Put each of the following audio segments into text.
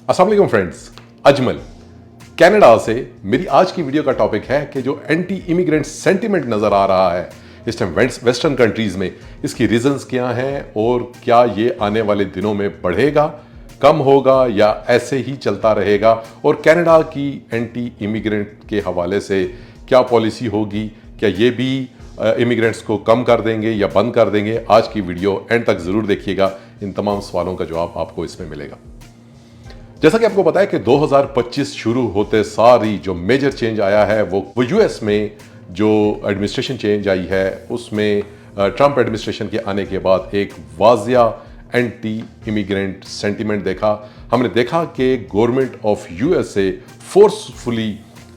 अस्सलाम वालेकुम friends, Ajmal Canada से। मेरी आज की वीडियो का टॉपिक है कि जो एंटी इमिग्रेंट सेंटिमेंट नजर आ रहा है इस टाइम वेस्टर्न कंट्रीज में, इसकी रीजंस क्या हैं और क्या ये आने वाले दिनों में बढ़ेगा, कम होगा या ऐसे ही चलता रहेगा, और कनाडा की एंटी इमिग्रेंट के हवाले से क्या पॉलिसी होगी, क्या ये भी इमिग्रेंट्स को कम कर देंगे या बंद कर देंगे। आज की वीडियो एंड तक जरूर देखिएगा, इन तमाम सवालों का जवाब आपको इसमें मिलेगा। जैसा कि आपको पता है कि 2025 शुरू होते सारी जो मेजर चेंज आया है वो यूएस में जो एडमिनिस्ट्रेशन चेंज आई है उसमें ट्रंप एडमिनिस्ट्रेशन के आने के बाद एक वाजिया एंटी इमिग्रेंट सेंटिमेंट देखा। हमने देखा कि government of USA forcefully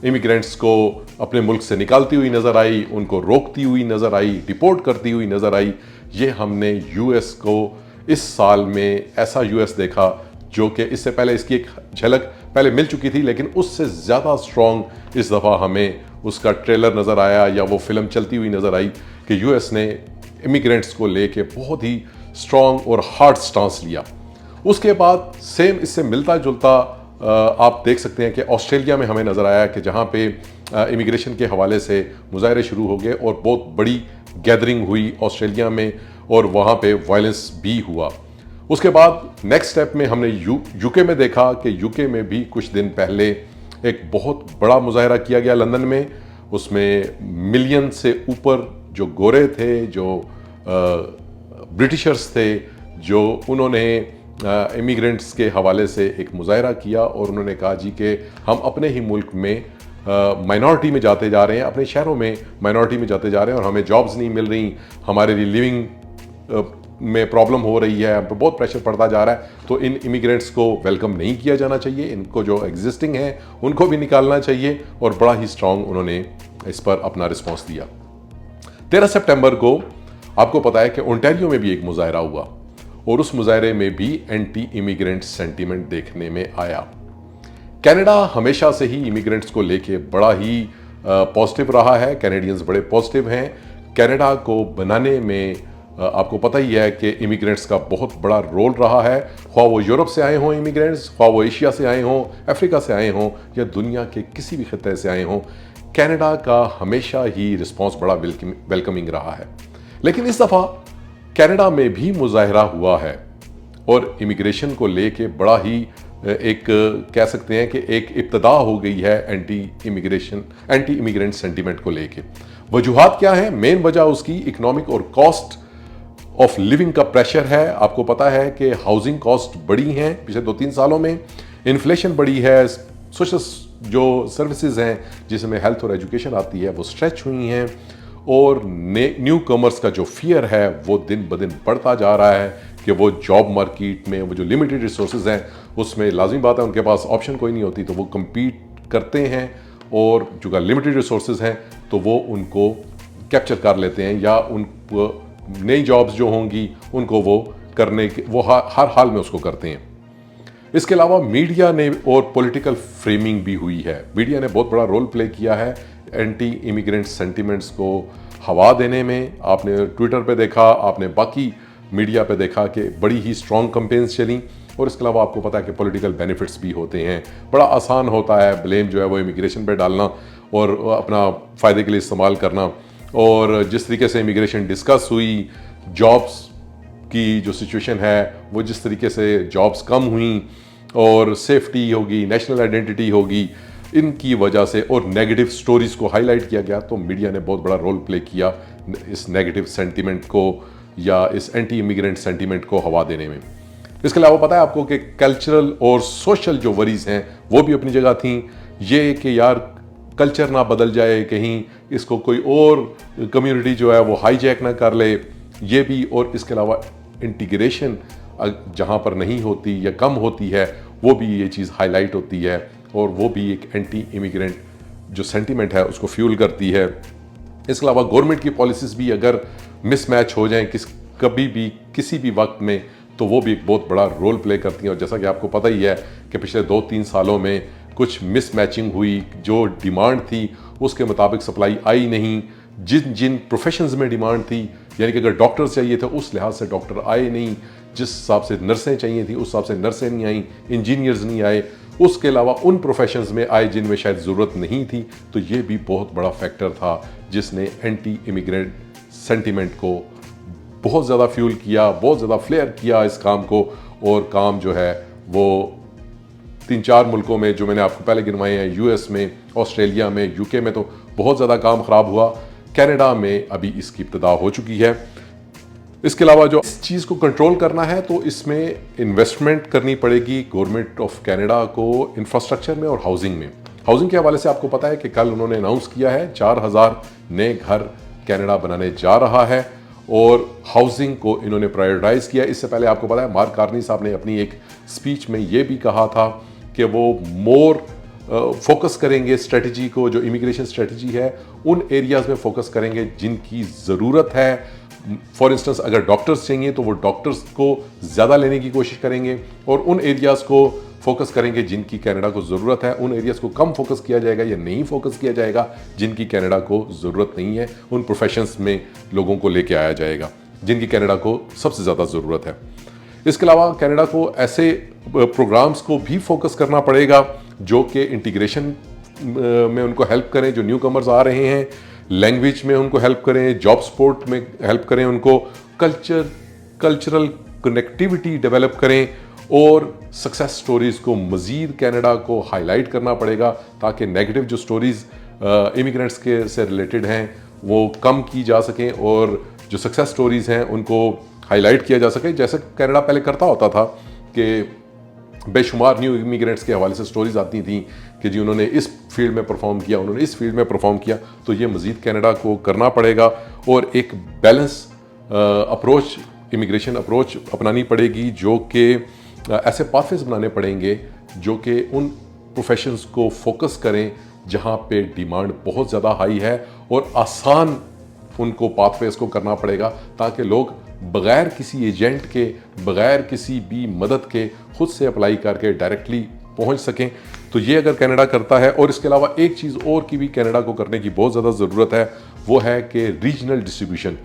immigrants को अपने मुल्क से निकालती हुई नजर आई, उनको रोकती हुई नजर आई, डिपोर्ट करती हुई नजर आई। ये हमने यूएस को इस साल में ऐसा यूएस देखा जो कि इससे पहले इसकी एक झलक पहले मिल चुकी थी, लेकिन उससे ज़्यादा स्ट्रॉन्ग इस दफ़ा हमें उसका ट्रेलर नज़र आया या वो फिल्म चलती हुई नज़र आई कि यूएस ने इमिग्रेंट्स को लेके बहुत ही स्ट्रॉन्ग और हार्ड स्टांस लिया। उसके बाद सेम इससे मिलता जुलता आप देख सकते हैं कि ऑस्ट्रेलिया में हमें नज़र आया कि जहाँ पे इमिग्रेशन के हवाले से मुजाहरे शुरू हो गए और बहुत बड़ी गैदरिंग हुई ऑस्ट्रेलिया में और वहाँ पे वायलेंस भी हुआ। उसके बाद नेक्स्ट स्टेप में हमने यूके में देखा कि यूके में भी कुछ दिन पहले एक बहुत बड़ा मुजाहरा किया गया लंदन में। उसमें मिलियन से ऊपर जो गोरे थे, जो ब्रिटिशर्स थे, जो उन्होंने इमिग्रेंट्स के हवाले से एक मुजाहरा किया और उन्होंने कहा जी कि हम अपने ही मुल्क में माइनॉरिटी में जाते जा रहे हैं, अपने शहरों में माइनॉरिटी में जाते जा रहे हैं और हमें जॉब्स नहीं मिल रही, हमारे लिए लिविंग में प्रॉब्लम हो रही है, हम पर बहुत प्रेशर पड़ता जा रहा है। तो इन इमिग्रेंट्स को वेलकम नहीं किया जाना चाहिए, इनको जो एग्जिस्टिंग है उनको भी निकालना चाहिए। और बड़ा ही स्ट्रांग उन्होंने इस पर अपना रिस्पॉन्स दिया। 13 सितंबर को आपको पता है कि ओंटारियो में भी एक मुजाहरा हुआ और उस मुजाहरे में भी एंटी इमिग्रेंट सेंटीमेंट देखने में आया। कनाडा हमेशा से ही इमिग्रेंट्स को लेके बड़ा ही पॉजिटिव रहा है, कैनेडियंस बड़े पॉजिटिव हैं। कनाडा को बनाने में आपको पता ही है कि इमिग्रेंट्स का बहुत बड़ा रोल रहा है, ख्वाह वो यूरोप से आए हों इमिग्रेंट्स, ख्वाह वो एशिया से आए हों, अफ्रीका से आए हों या दुनिया के किसी भी खित्ते से आए हों। कनाडा का हमेशा ही रिस्पांस बड़ा वेलकमिंग रहा है। लेकिन इस दफ़ा कनाडा में भी मुजाहरा हुआ है और इमिग्रेशन को लेके बड़ा ही एक कह सकते हैं कि एक इब्तदा हो गई है एंटी इमिग्रेंट सेंटीमेंट को लेके। वजूहात क्या है? मेन वजह उसकी इकोनॉमिक और कॉस्ट ऑफ लिविंग का प्रेशर है। आपको पता है कि हाउसिंग कॉस्ट बढ़ी हैं पिछले 2-3 सालों में, इन्फ्लेशन बढ़ी है, सोशल जो सर्विसेज हैं जिसमें हेल्थ और एजुकेशन आती है वो स्ट्रेच हुई हैं और न्यू कमर्स का जो फियर है वो दिन ब दिन बढ़ता जा रहा है कि वो जॉब मार्केट में वो जो लिमिटेड रिसोर्सेज हैं उसमें लाजमी बात है उनके पास ऑप्शन कोई नहीं होती, तो वो कम्पीट करते हैं और जो लिमिटेड रिसोर्सेज हैं तो वो उनको कैप्चर कर लेते हैं या उन नई जॉब्स जो होंगी उनको वो करने के वो हर हाल में उसको करते हैं। इसके अलावा मीडिया ने और पॉलिटिकल फ्रेमिंग भी हुई है। मीडिया ने बहुत बड़ा रोल प्ले किया है एंटी इमिग्रेंट सेंटिमेंट्स को हवा देने में। आपने ट्विटर पे देखा, आपने बाकी मीडिया पे देखा कि बड़ी ही स्ट्रॉन्ग कैंपेन्स चली। और इसके अलावा आपको पता है कि पॉलिटिकल बेनिफिट्स भी होते हैं। बड़ा आसान होता है ब्लेम जो है वो इमिग्रेशन पे डालना और अपना फ़ायदे के लिए इस्तेमाल करना। और जिस तरीके से इमिग्रेशन डिस्कस हुई, जॉब्स की जो सिचुएशन है वो जिस तरीके से जॉब्स कम हुई और सेफ्टी होगी, नेशनल आइडेंटिटी होगी, इनकी वजह से और नेगेटिव स्टोरीज को हाईलाइट किया गया। तो मीडिया ने बहुत बड़ा रोल प्ले किया इस नेगेटिव सेंटीमेंट को या इस एंटी इमिग्रेंट सेंटीमेंट को हवा देने में। इसके अलावा पता है आपको कि कल्चरल और सोशल जो वरीज हैं वो भी अपनी जगह थी। ये कि यार कल्चर ना बदल जाए, कहीं इसको कोई और कम्युनिटी जो है वो हाईजैक ना कर ले, ये भी। और इसके अलावा इंटीग्रेशन जहाँ पर नहीं होती या कम होती है वो भी ये चीज़ हाईलाइट होती है और वो भी एक एंटी इमिग्रेंट जो सेंटीमेंट है उसको फ्यूल करती है। इसके अलावा गवर्नमेंट की पॉलिसीज़ भी अगर मिसमैच हो जाएं कभी भी किसी भी वक्त में तो वो भी एक बहुत बड़ा रोल प्ले करती हैं। और जैसा कि आपको पता ही है कि पिछले 2-3 सालों में कुछ मिसमैचिंग हुई, जो डिमांड थी उसके मुताबिक सप्लाई आई नहीं, जिन जिन प्रोफेशंस में डिमांड थी यानी कि अगर डॉक्टर चाहिए थे उस लिहाज से डॉक्टर आए नहीं, जिस हिसाब से नर्सें चाहिए थी उस हिसाब से नर्सें नहीं आई, इंजीनियर्स नहीं आए, उसके अलावा उन प्रोफेशंस में आए जिनमें शायद ज़रूरत नहीं थी। तो ये भी बहुत बड़ा फैक्टर था जिसने एंटी इमिग्रेंट सेंटिमेंट को बहुत ज़्यादा फ्यूल किया, बहुत ज़्यादा फ्लेयर किया इस काम को। और काम जो है वो 3-4 मुल्कों में जो मैंने आपको पहले गिनवाए हैं, यूएस में, ऑस्ट्रेलिया में, यूके में तो बहुत ज़्यादा काम ख़राब हुआ। कनाडा में अभी इसकी इब्तिदा हो चुकी है। इसके अलावा जो इस चीज़ को कंट्रोल करना है तो इसमें इन्वेस्टमेंट करनी पड़ेगी गवर्नमेंट ऑफ कनाडा को इंफ्रास्ट्रक्चर में और हाउसिंग में। हाउसिंग के हवाले से आपको पता है कि कल उन्होंने अनाउंस किया है 4000 नए घर कनाडा बनाने जा रहा है और हाउसिंग को इन्होंने प्रायोरिटाइज किया। इससे पहले आपको पता है मार्क कार्नी साहब ने अपनी एक स्पीच में ये भी कहा था कि वो मोर फोकस करेंगे स्ट्रेटजी को, जो इमिग्रेशन स्ट्रेटजी है उन एरियाज में फोकस करेंगे जिनकी ज़रूरत है। फॉर इंस्टेंस अगर डॉक्टर्स चाहिए तो वो डॉक्टर्स को ज़्यादा लेने की कोशिश करेंगे और उन एरियाज़ को फोकस करेंगे जिनकी कनाडा को ज़रूरत है। उन एरियाज़ को कम फोकस किया जाएगा या नहीं फोकस किया जाएगा जिनकी कनाडा को ज़रूरत नहीं है। उन प्रोफेशंस में लोगों को लेके आया जाएगा जिनकी कनाडा को सबसे ज़्यादा ज़रूरत है। इसके अलावा कनाडा को ऐसे प्रोग्राम्स को भी फोकस करना पड़ेगा जो कि इंटीग्रेशन में उनको हेल्प करें, जो न्यू कमर्स आ रहे हैं, लैंग्वेज में उनको हेल्प करें, जॉब सपोर्ट में हेल्प करें, उनको कल्चरल कनेक्टिविटी डेवलप करें और सक्सेस स्टोरीज़ को मज़ीद कनाडा को हाईलाइट करना पड़ेगा ताकि नेगेटिव जो स्टोरीज़ इमिग्रेंट्स के से रिलेटेड हैं वो कम की जा सकें और जो सक्सेस स्टोरीज़ हैं उनको हाईलाइट किया जा सके। जैसे कनाडा पहले करता होता था कि बेशुमार न्यू इमिग्रेंट्स के हवाले से स्टोरीज आती थी कि जी उन्होंने इस फील्ड में परफॉर्म किया, उन्होंने इस फील्ड में परफॉर्म किया। तो ये मज़ीद कनाडा को करना पड़ेगा और एक बैलेंस अप्रोच, इमिग्रेशन अप्रोच अपनानी पड़ेगी जो कि ऐसे पाथवेज बनाने पड़ेंगे जो कि उन प्रोफेशंस को फोकस करें जहाँ पे डिमांड बहुत ज़्यादा हाई है और आसान उनको पाथवेज को करना पड़ेगा ताकि लोग बग़ैर किसी एजेंट के, बग़ैर किसी भी मदद के खुद से अप्लाई करके डायरेक्टली पहुंच सकें। तो ये अगर कनाडा करता है, और इसके अलावा एक चीज़ और की भी कनाडा को करने की बहुत ज़्यादा ज़रूरत है, वो है कि रीजनल डिस्ट्रीब्यूशन।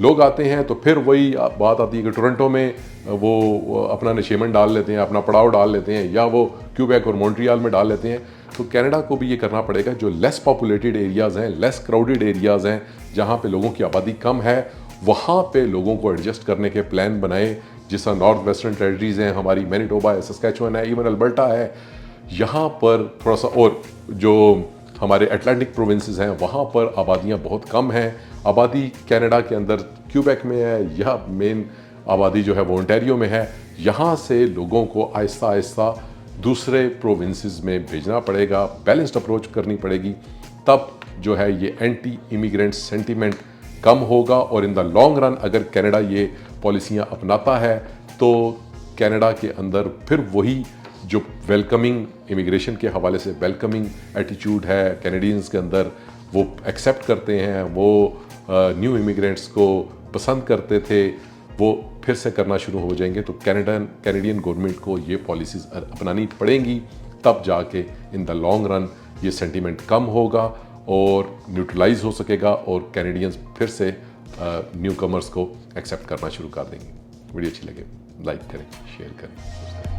लोग आते हैं तो फिर वही बात आती है कि टोरंटो में वो अपना नशेमन डाल लेते हैं, अपना पड़ाव डाल लेते हैं, या वो क्यूबेक और मॉन्ट्रियल में डाल लेते हैं। तो कनाडा को भी ये करना पड़ेगा जो लेस पॉपुलेटेड एरियाज़ हैं, लेस क्राउडेड एरियाज़ हैं, जहाँ पे लोगों की आबादी कम है, वहाँ पे लोगों को एडजस्ट करने के प्लान बनाए। जिस तरह नॉर्थ वेस्टर्न टेरिटरीज़ हैं, हमारी मैनिटोबा है, सस्कैचुअन है, इवन अल्बर्टा है, यहाँ पर थोड़ा सा, और जो हमारे अटलांटिक प्रोविंसेस हैं वहाँ पर आबादियाँ बहुत कम हैं। आबादी कनाडा के अंदर क्यूबेक में है, यह मेन आबादी जो है वो ओंटारियो में है। यहाँ से लोगों को आहिस्ता आहिस्ता दूसरे प्रोविंसेस में भेजना पड़ेगा, बैलेंस्ड अप्रोच करनी पड़ेगी, तब जो है ये एंटी इमिग्रेंट सेंटीमेंट कम होगा। और इन द लॉन्ग रन अगर कनाडा ये पॉलिसियाँ अपनाता है तो कनाडा के अंदर फिर वही जो वेलकमिंग, इमिग्रेशन के हवाले से वेलकमिंग एटीट्यूड है कैनेडियंस के अंदर, वो एक्सेप्ट करते हैं, वो न्यू इमिग्रेंट्स को पसंद करते थे, वो फिर से करना शुरू हो जाएंगे। तो कैनेडियन गवर्नमेंट को ये पॉलिसीज़ अपनानी पड़ेंगी, तब जाके इन द लॉन्ग रन ये सेंटीमेंट कम होगा और न्यूट्रलाइज हो सकेगा और कैनेडियंस फिर से न्यू कमर्स को एक्सेप्ट करना शुरू कर देंगे। वीडियो अच्छी लगे लाइक करें, शेयर करें।